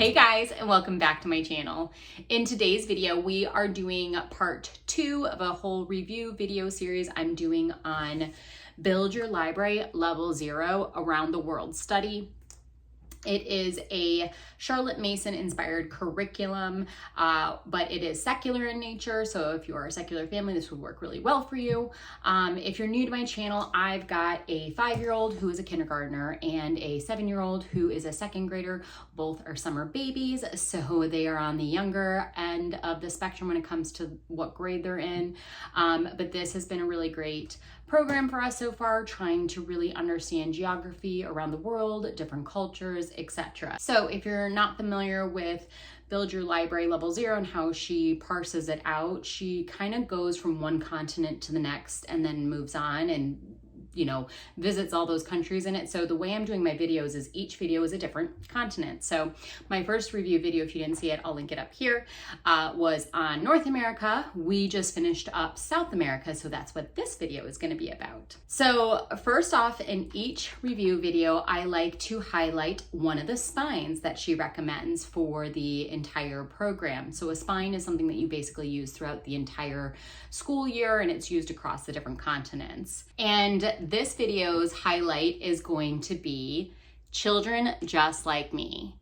Hey guys, and welcome back to my channel. In today's video, we are doing part 2 of a whole review video series I'm doing on Build Your Library Level 0 Around the World study. It is a Charlotte Mason inspired curriculum, but it is secular in nature. So if you are a secular family, this would work really well for you. If you're new to my channel, I've got a 5-year-old who is a kindergartner and a 7-year-old who is a 2nd grader. Both are summer babies, so they are on the younger end of the spectrum when it comes to what grade they're in. But this has been a really great program for us so far, trying to really understand geography around the world, different cultures, etc. So if you're not familiar with Build Your Library Level 0 and how she parses it out, she kind of goes from one continent to the next and then moves on and visits all those countries in it. So the way I'm doing my videos is each video is a different continent. So my first review video, if you didn't see it, I'll link it up here, was on North America. We just finished up South America, so that's what this video is going to be about. So first off, in each review video, I like to highlight one of the spines that she recommends for the entire program. So a spine is something that you basically use throughout the entire school year, and it's used across the different continents. And this video's highlight is going to be Children Just Like Me.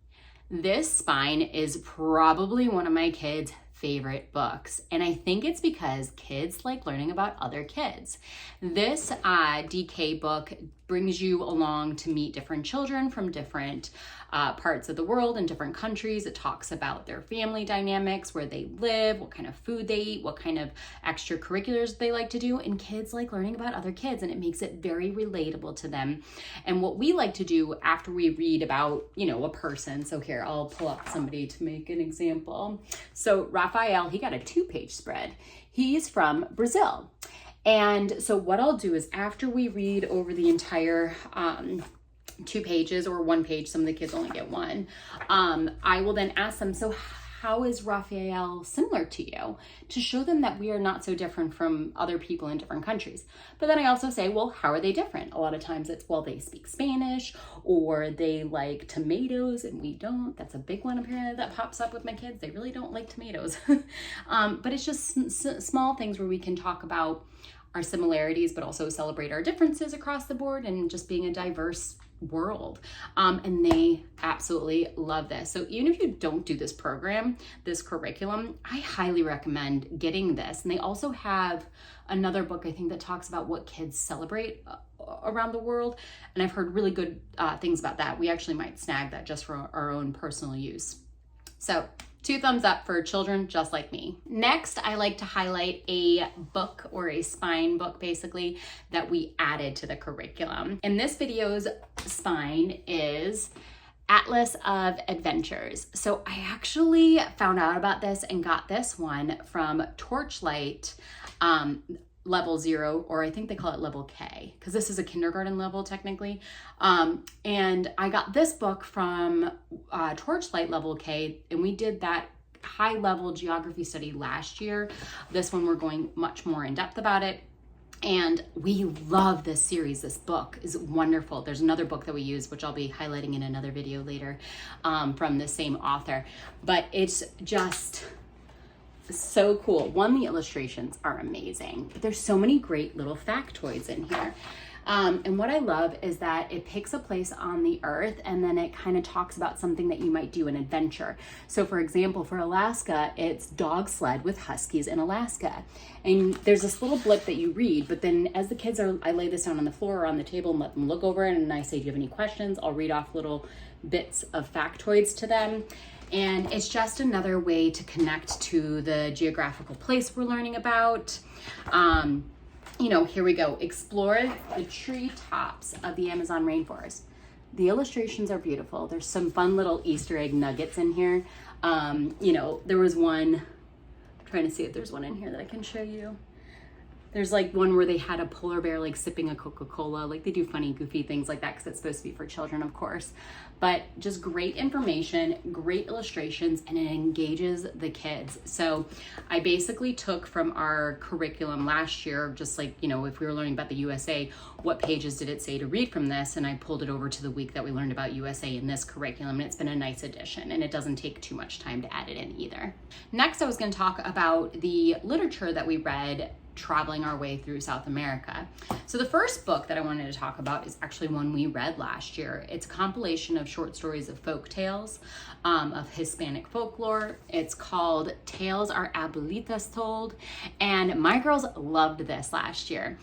This spine is probably one of my kids' favorite books, and I think it's because kids like learning about other kids. This DK book brings you along to meet different children from different parts of the world and different countries. It talks about their family dynamics, where they live, what kind of food they eat, what kind of extracurriculars they like to do, and kids like learning about other kids, and it makes it very relatable to them. And what we like to do after we read about, a person, so here, I'll pull up somebody to make an example. So Raphael, he got a 2-page spread. He's from Brazil. And so what I'll do is after we read over the entire 2 pages or 1 page, some of the kids only get 1, I will then ask them, so how is Raphael similar to you? To show them that we are not so different from other people in different countries. But then I also say, well, how are they different? A lot of times it's, well, they speak Spanish, or they like tomatoes and we don't. That's a big one apparently that pops up with my kids. They really don't like tomatoes. But it's just small things where we can talk about our similarities, but also celebrate our differences across the board and just being a diverse world. And they absolutely love this. So even if you don't do this program, this curriculum, I highly recommend getting this. And they also have another book, I think, that talks about what kids celebrate around the world. And I've heard really good things about that. We actually might snag that just for our own personal use. So 2 thumbs up for Children Just Like Me. Next, I like to highlight a book, or a spine book basically, that we added to the curriculum. And this video's spine is Atlas of Adventures. So I actually found out about this and got this one from Torchlight Level 0, or I think they call it Level K, because this is a kindergarten level technically. And I got this book from Torchlight Level K, and we did that high level geography study last year. This one we're going much more in depth about it. And we love this series. This book is wonderful. There's another book that we use, which I'll be highlighting in another video later, from the same author. But it's just so cool. One, the illustrations are amazing. There's so many great little factoids in here. And what I love is that it picks a place on the earth, and then it kind of talks about something that you might do, an adventure. So for example, for Alaska, it's dog sled with huskies in Alaska. And there's this little blip that you read, but then as the kids are, I lay this down on the floor or on the table and let them look over it, and I say, do you have any questions? I'll read off little bits of factoids to them. And it's just another way to connect to the geographical place we're learning about. Here we go. Explore the treetops of the Amazon rainforest. The illustrations are beautiful. There's some fun little Easter egg nuggets in here. There was one, I'm trying to see if there's one in here that I can show you. There's like one where they had a polar bear like sipping a Coca-Cola. Like they do funny, goofy things like that because it's supposed to be for children, of course. But just great information, great illustrations, and it engages the kids. So I basically took from our curriculum last year, just like, you know, if we were learning about the USA, what pages did it say to read from this? And I pulled it over to the week that we learned about USA in this curriculum, and it's been a nice addition, and it doesn't take too much time to add it in either. Next, I was going to talk about the literature that we read traveling our way through South America. So the first book that I wanted to talk about is actually one we read last year. It's a compilation of short stories of folk tales, of Hispanic folklore. It's called Tales Our Abuelitas Told, and my girls loved this last year.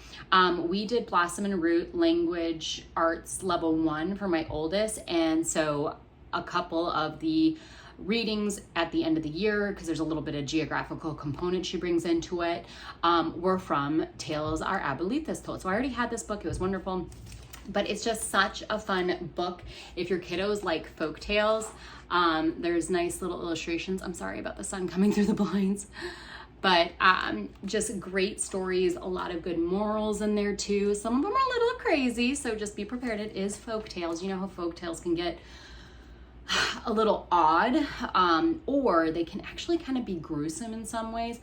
We did Blossom and Root Language Arts Level 1 for my oldest, and so a couple of the readings at the end of the year, because there's a little bit of geographical component she brings into it, were from Tales Our Abuelitas Told. So I already had this book. It was wonderful, but it's just such a fun book. If your kiddos like folk tales, there's nice little illustrations. I'm sorry about the sun coming through the blinds. But just great stories, a lot of good morals in there too. Some of them are a little crazy, so just be prepared. It is folk tales. You know how folk tales can get a little odd, or they can actually kind of be gruesome in some ways.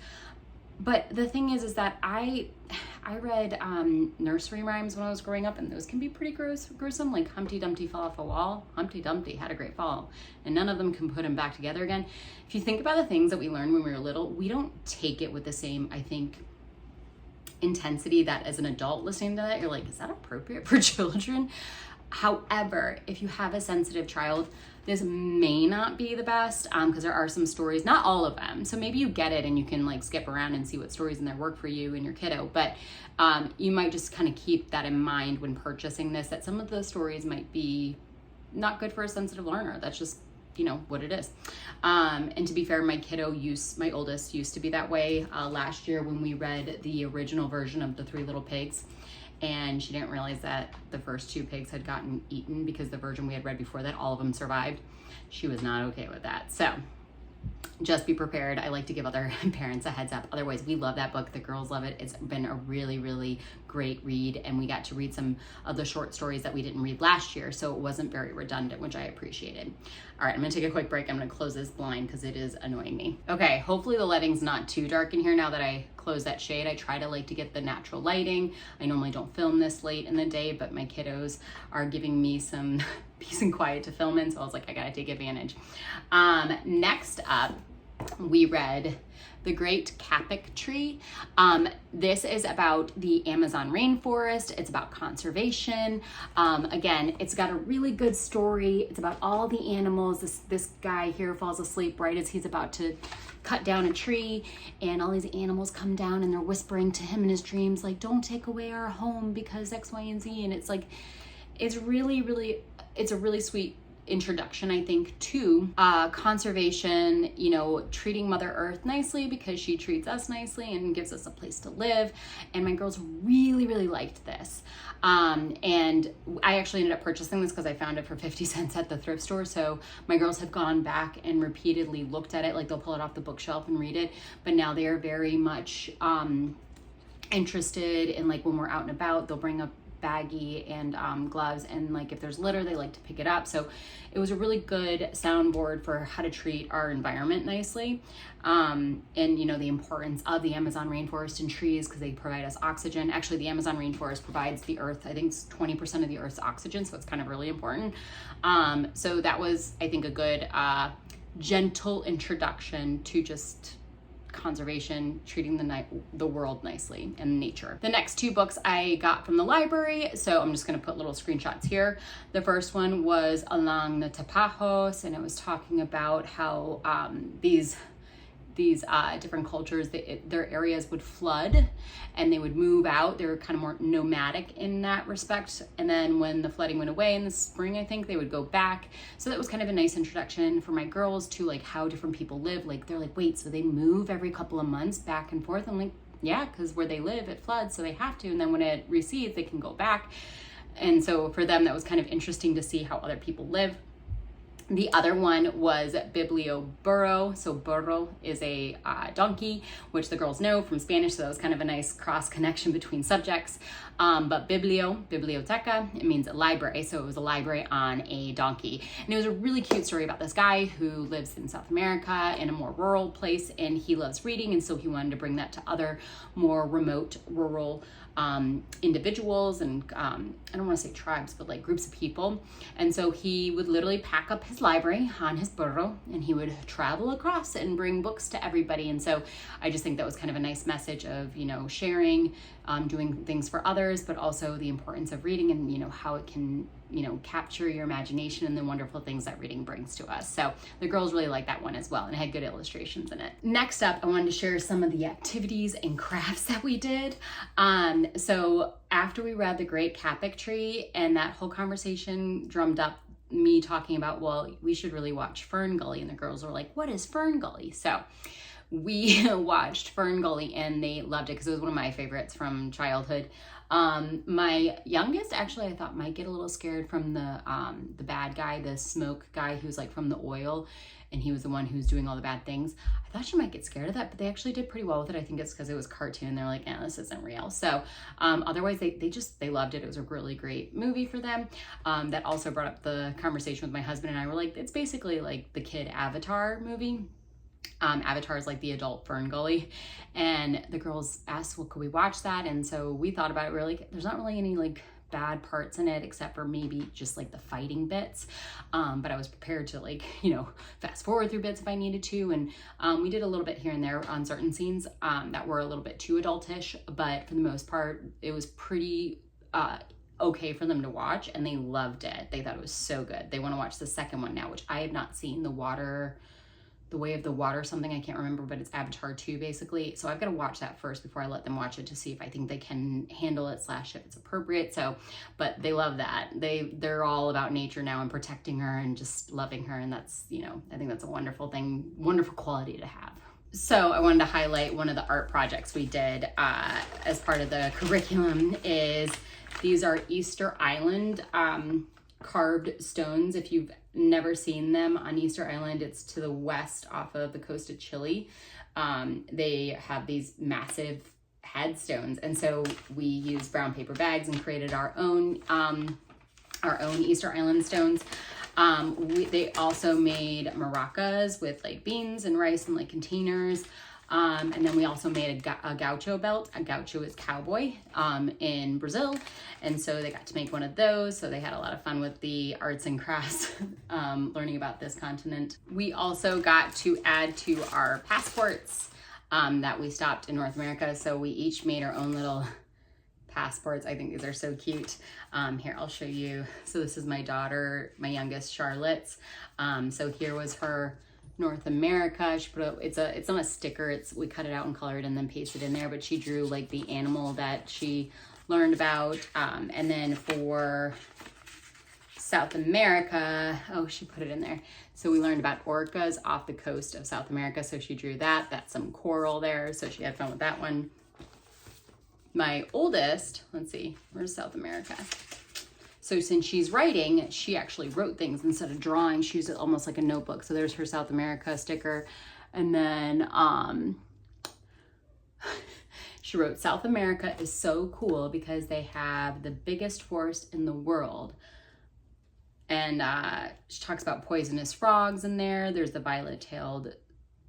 But the thing is that I read nursery rhymes when I was growing up, and those can be pretty gruesome, like Humpty Dumpty fell off a wall. Humpty Dumpty had a great fall, and none of them can put him back together again. If you think about the things that we learned when we were little, we don't take it with the same, I think, intensity that as an adult listening to that, you're like, is that appropriate for children? However, if you have a sensitive child, this may not be the best, because there are some stories, not all of them. So maybe you get it and you can like skip around and see what stories in there work for you and your kiddo. But you might just kind of keep that in mind when purchasing this, that some of the stories might be not good for a sensitive learner. That's just, you know, what it is. And to be fair, my oldest used to be that way. Last year when we read the original version of The Three Little Pigs, and she didn't realize that the first 2 pigs had gotten eaten because the version we had read before that, all of them survived. She was not okay with that. So just be prepared. I like to give other parents a heads up. Otherwise, we love that book. The girls love it. It's been a really, really great read, and we got to read some of the short stories that we didn't read last year, so it wasn't very redundant, which I appreciated. All right, I'm gonna take a quick break. I'm gonna close this blind because it is annoying me. Okay, hopefully the lighting's not too dark in here now that I close that shade. I try to like to get the natural lighting. I normally don't film this late in the day, but my kiddos are giving me some peace and quiet to film in, so I was like, I gotta take advantage. Next up, we read The Great Kaik Tree. This is about the Amazon rainforest. It's about conservation. Again, it's got a really good story. It's about all the animals. This guy here falls asleep right as he's about to cut down a tree, and all these animals come down and they're whispering to him in his dreams, like, don't take away our home because X, Y, and Z. And it's like, it's a really sweet introduction, I think, to conservation, you know, treating Mother Earth nicely because she treats us nicely and gives us a place to live. And my girls really, really liked this. And I actually ended up purchasing this because I found it for 50 cents at the thrift store. So my girls have gone back and repeatedly looked at it, like they'll pull it off the bookshelf and read it. But now they are very much interested in, like, when we're out and about, they'll bring up baggie and gloves, and like if there's litter, they like to pick it up. So it was a really good soundboard for how to treat our environment nicely, and you know, the importance of the Amazon rainforest and trees because they provide us oxygen. Actually, the Amazon rainforest provides the earth, I think it's 20% of the earth's oxygen, so it's kind of really important. So that was, I think, a good gentle introduction to just conservation, treating the world nicely, and nature. The next 2 books I got from the library, so I'm just going to put little screenshots here. The first one was Along the Tahos, and it was talking about how these different cultures, their areas would flood and they would move out. They were kind of more nomadic in that respect. And then when the flooding went away in the spring, I think they would go back. So that was kind of a nice introduction for my girls to like how different people live. Like they're like, wait, so they move every couple of months back and forth? I'm like, yeah, because where they live, it floods, so they have to. And then when it recedes, they can go back. And so for them, that was kind of interesting to see how other people live. The other one was Biblioburro. So burro is a donkey, which the girls know from Spanish, so that was kind of a nice cross connection between subjects. But biblioteca, it means a library, so it was a library on a donkey. And it was a really cute story about this guy who lives in South America in a more rural place, and he loves reading, and so he wanted to bring that to other more remote rural individuals and I don't want to say tribes, but like groups of people. And so he would literally pack up his library on his burro and he would travel across and bring books to everybody. And so I just think that was kind of a nice message of, you know, sharing, doing things for others, but also the importance of reading and, you know, how it can, you know, capture your imagination and the wonderful things that reading brings to us. So the girls really liked that one as well, and it had good illustrations in it. Next up, I wanted to share some of the activities and crafts that we did. So after we read The Great Kaik Tree, and that whole conversation drummed up me talking about, well, we should really watch Fern Gully, and the girls were like, what is Fern Gully? So we watched Fern Gully and they loved it because it was one of my favorites from childhood. My youngest, actually, I thought might get a little scared from the bad guy, the smoke guy who's like from the oil, and he was the one who's doing all the bad things. I thought she might get scared of that, but they actually did pretty well with it. I think it's because it was cartoon. They're like, this isn't real. So otherwise, they loved it. It was a really great movie for them. That also brought up the conversation with my husband and I. We're like, it's basically like the kid Avatar movie. Avatar is like the adult Fern Gully, and the girls asked, well, could we watch that? And so we thought about it. We're like, there's not really any like bad parts in it except for maybe just like the fighting bits, but I was prepared to, like, you know, fast forward through bits if I needed to. And we did a little bit here and there on certain scenes that were a little bit too adultish, but for the most part it was pretty okay for them to watch, and they loved it. They thought it was so good. They want to watch the second one now, which I have not seen, The Way of the Water, something, I can't remember, but it's Avatar 2 basically. So I've got to watch that first before I let them watch it to see if I think they can handle it / if it's appropriate. So, but they love that. They're all about nature now and protecting her and just loving her. And that's, you know, I think that's a wonderful thing, wonderful quality to have. So I wanted to highlight one of the art projects we did as part of the curriculum. These are Easter Island carved stones. If you've never seen them on Easter Island, it's to the west off of the coast of Chile. They have these massive headstones, and so we used brown paper bags and created our own Easter Island stones. They also made maracas with like beans and rice and like containers. And then we also made a gaucho belt. A gaucho is cowboy in Brazil. And so they got to make one of those. So they had a lot of fun with the arts and crafts, learning about this continent. We also got to add to our passports that we stopped in North America. So we each made our own little passports. I think these are so cute. Here, I'll show you. So this is my daughter, my youngest, Charlotte's. So here was her North America. She put it's on a sticker. We cut it out and colored and then pasted in there, but she drew like the animal that she learned about. And then for South America, she put it in there. So we learned about orcas off the coast of South America. So she drew that. That's some coral there. So she had fun with that one. My oldest, let's see, where's South America? So since she's writing, she actually wrote things instead of drawing. She used it almost like a notebook. So there's her South America sticker. And then she wrote, South America is so cool because they have the biggest forest in the world. And she talks about poisonous frogs in there. There's the violet-tailed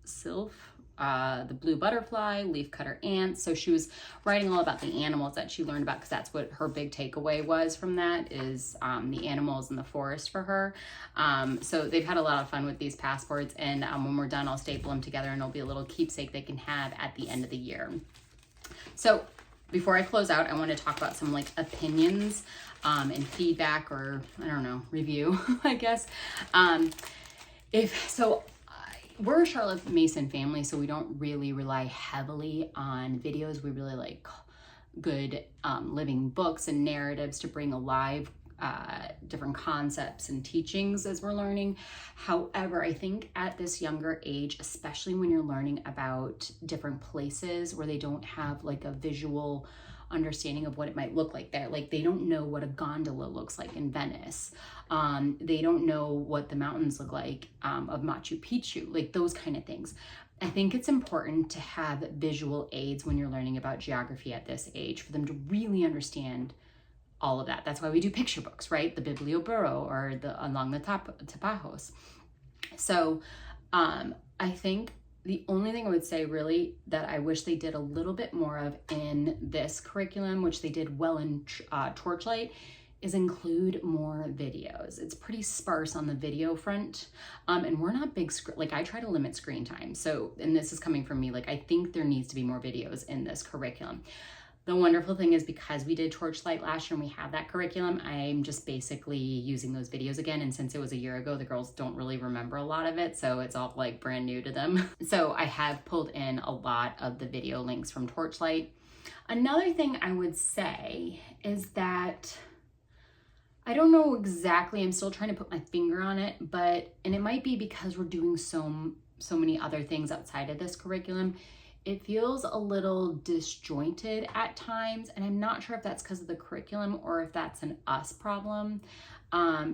sylph, the blue butterfly, leafcutter ants. So she was writing all about the animals that she learned about, because that's what her big takeaway was from that, is the animals in the forest for her. So they've had a lot of fun with these passports, and when we're done, I'll staple them together and it'll be a little keepsake they can have at the end of the year. So before I close out, I want to talk about some like opinions and feedback, or I don't know, review, I guess. We're a Charlotte Mason family, so we don't really rely heavily on videos. We really like good living books and narratives to bring alive different concepts and teachings as we're learning. However, I think at this younger age, especially when you're learning about different places where they don't have like a visual understanding of what it might look like there. Like they don't know what a gondola looks like in Venice. They don't know what the mountains look like of Machu Picchu, like those kind of things. I think it's important to have visual aids when you're learning about geography at this age for them to really understand all of that. That's why we do picture books, right? The Biblioburo or the Along the Tahos. So I think the only thing I would say really that I wish they did a little bit more of in this curriculum, which they did well in Torchlight, is include more videos. It's pretty sparse on the video front. And we're not big, like I try to limit screen time. So, and this is coming from me, like I think there needs to be more videos in this curriculum. The wonderful thing is because we did Torchlight last year and we have that curriculum, I'm just basically using those videos again. And since it was a year ago, the girls don't really remember a lot of it. So it's all like brand new to them. So I have pulled in a lot of the video links from Torchlight. Another thing I would say is that I don't know exactly, I'm still trying to put my finger on it, and it might be because we're doing so many other things outside of this curriculum, it feels a little disjointed at times, and I'm not sure if that's because of the curriculum or if that's an us problem.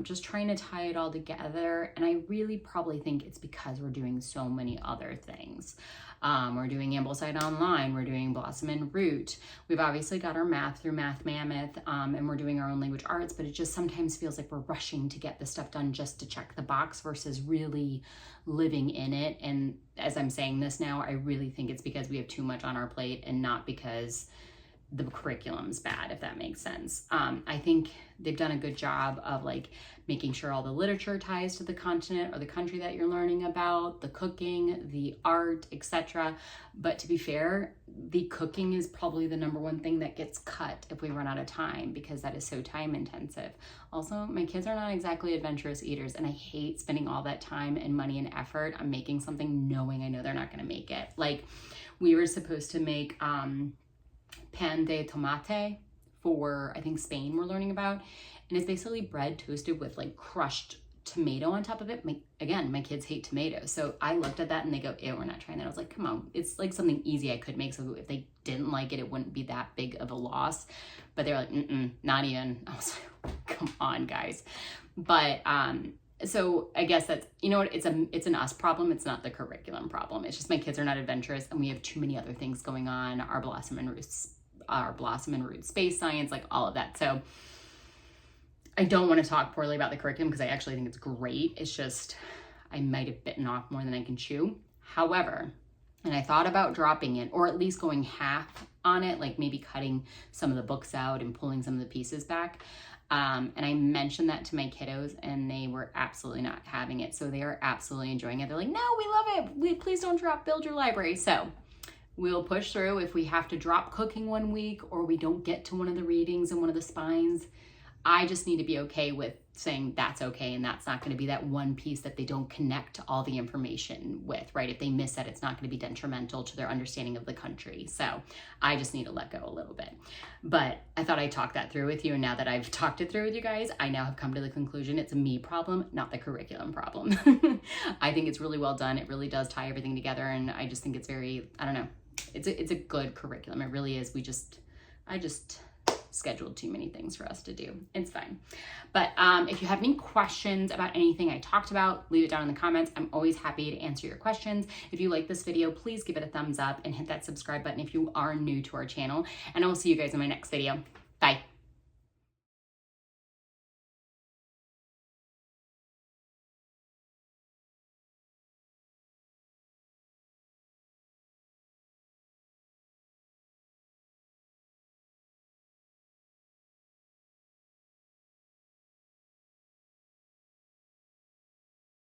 Just trying to tie it all together, and I really probably think it's because we're doing so many other things. We're doing Ambleside Online, we're doing Blossom and Root. We've obviously got our math through Math Mammoth, and we're doing our own language arts, but it just sometimes feels like we're rushing to get the stuff done just to check the box versus really living in it. And as I'm saying this now, I really think it's because we have too much on our plate and not because the curriculum's bad, if that makes sense. I think they've done a good job of like making sure all the literature ties to the continent or the country that you're learning about, the cooking, the art, etc. But to be fair, the cooking is probably the number one thing that gets cut if we run out of time, because that is so time intensive. Also, my kids are not exactly adventurous eaters, and I hate spending all that time and money and effort on making something knowing I know they're not going to make it. Like we were supposed to make pan de tomate for, I think, Spain we're learning about. And it's basically bread toasted with like crushed tomato on top of it. My kids hate tomatoes. So I looked at that and they go, ew, we're not trying that. I was like, come on, it's like something easy I could make. So if they didn't like it, it wouldn't be that big of a loss. But they're like, not even. I was like, come on, guys. But so I guess that's, you know what, it's an us problem. It's not the curriculum problem. It's just my kids are not adventurous and we have too many other things going on. Our Blossom and Root space science, like all of that. So I don't want to talk poorly about the curriculum because I actually think it's great. It's just, I might have bitten off more than I can chew. However, and I thought about dropping it or at least going half on it, like maybe cutting some of the books out and pulling some of the pieces back. And I mentioned that to my kiddos and they were absolutely not having it. So they are absolutely enjoying it. They're like, no, we love it. Please don't drop Build Your Library. So we'll push through. If we have to drop cooking one week or we don't get to one of the readings and one of the spines, I just need to be okay with saying that's okay, and that's not going to be that one piece that they don't connect all the information with, right? If they miss that, it's not going to be detrimental to their understanding of the country. So I just need to let go a little bit. But I thought I'd talk that through with you, and now that I've talked it through with you guys, I now have come to the conclusion it's a me problem, not the curriculum problem. I think it's really well done. It really does tie everything together, and I just think it's very, I don't know, it's a good curriculum. It really is. I just scheduled too many things for us to do. It's fine. But if you have any questions about anything I talked about, leave it down in the comments. I'm always happy to answer your questions. If you like this video, please give it a thumbs up and hit that subscribe button if you are new to our channel. And I will see you guys in my next video. Bye.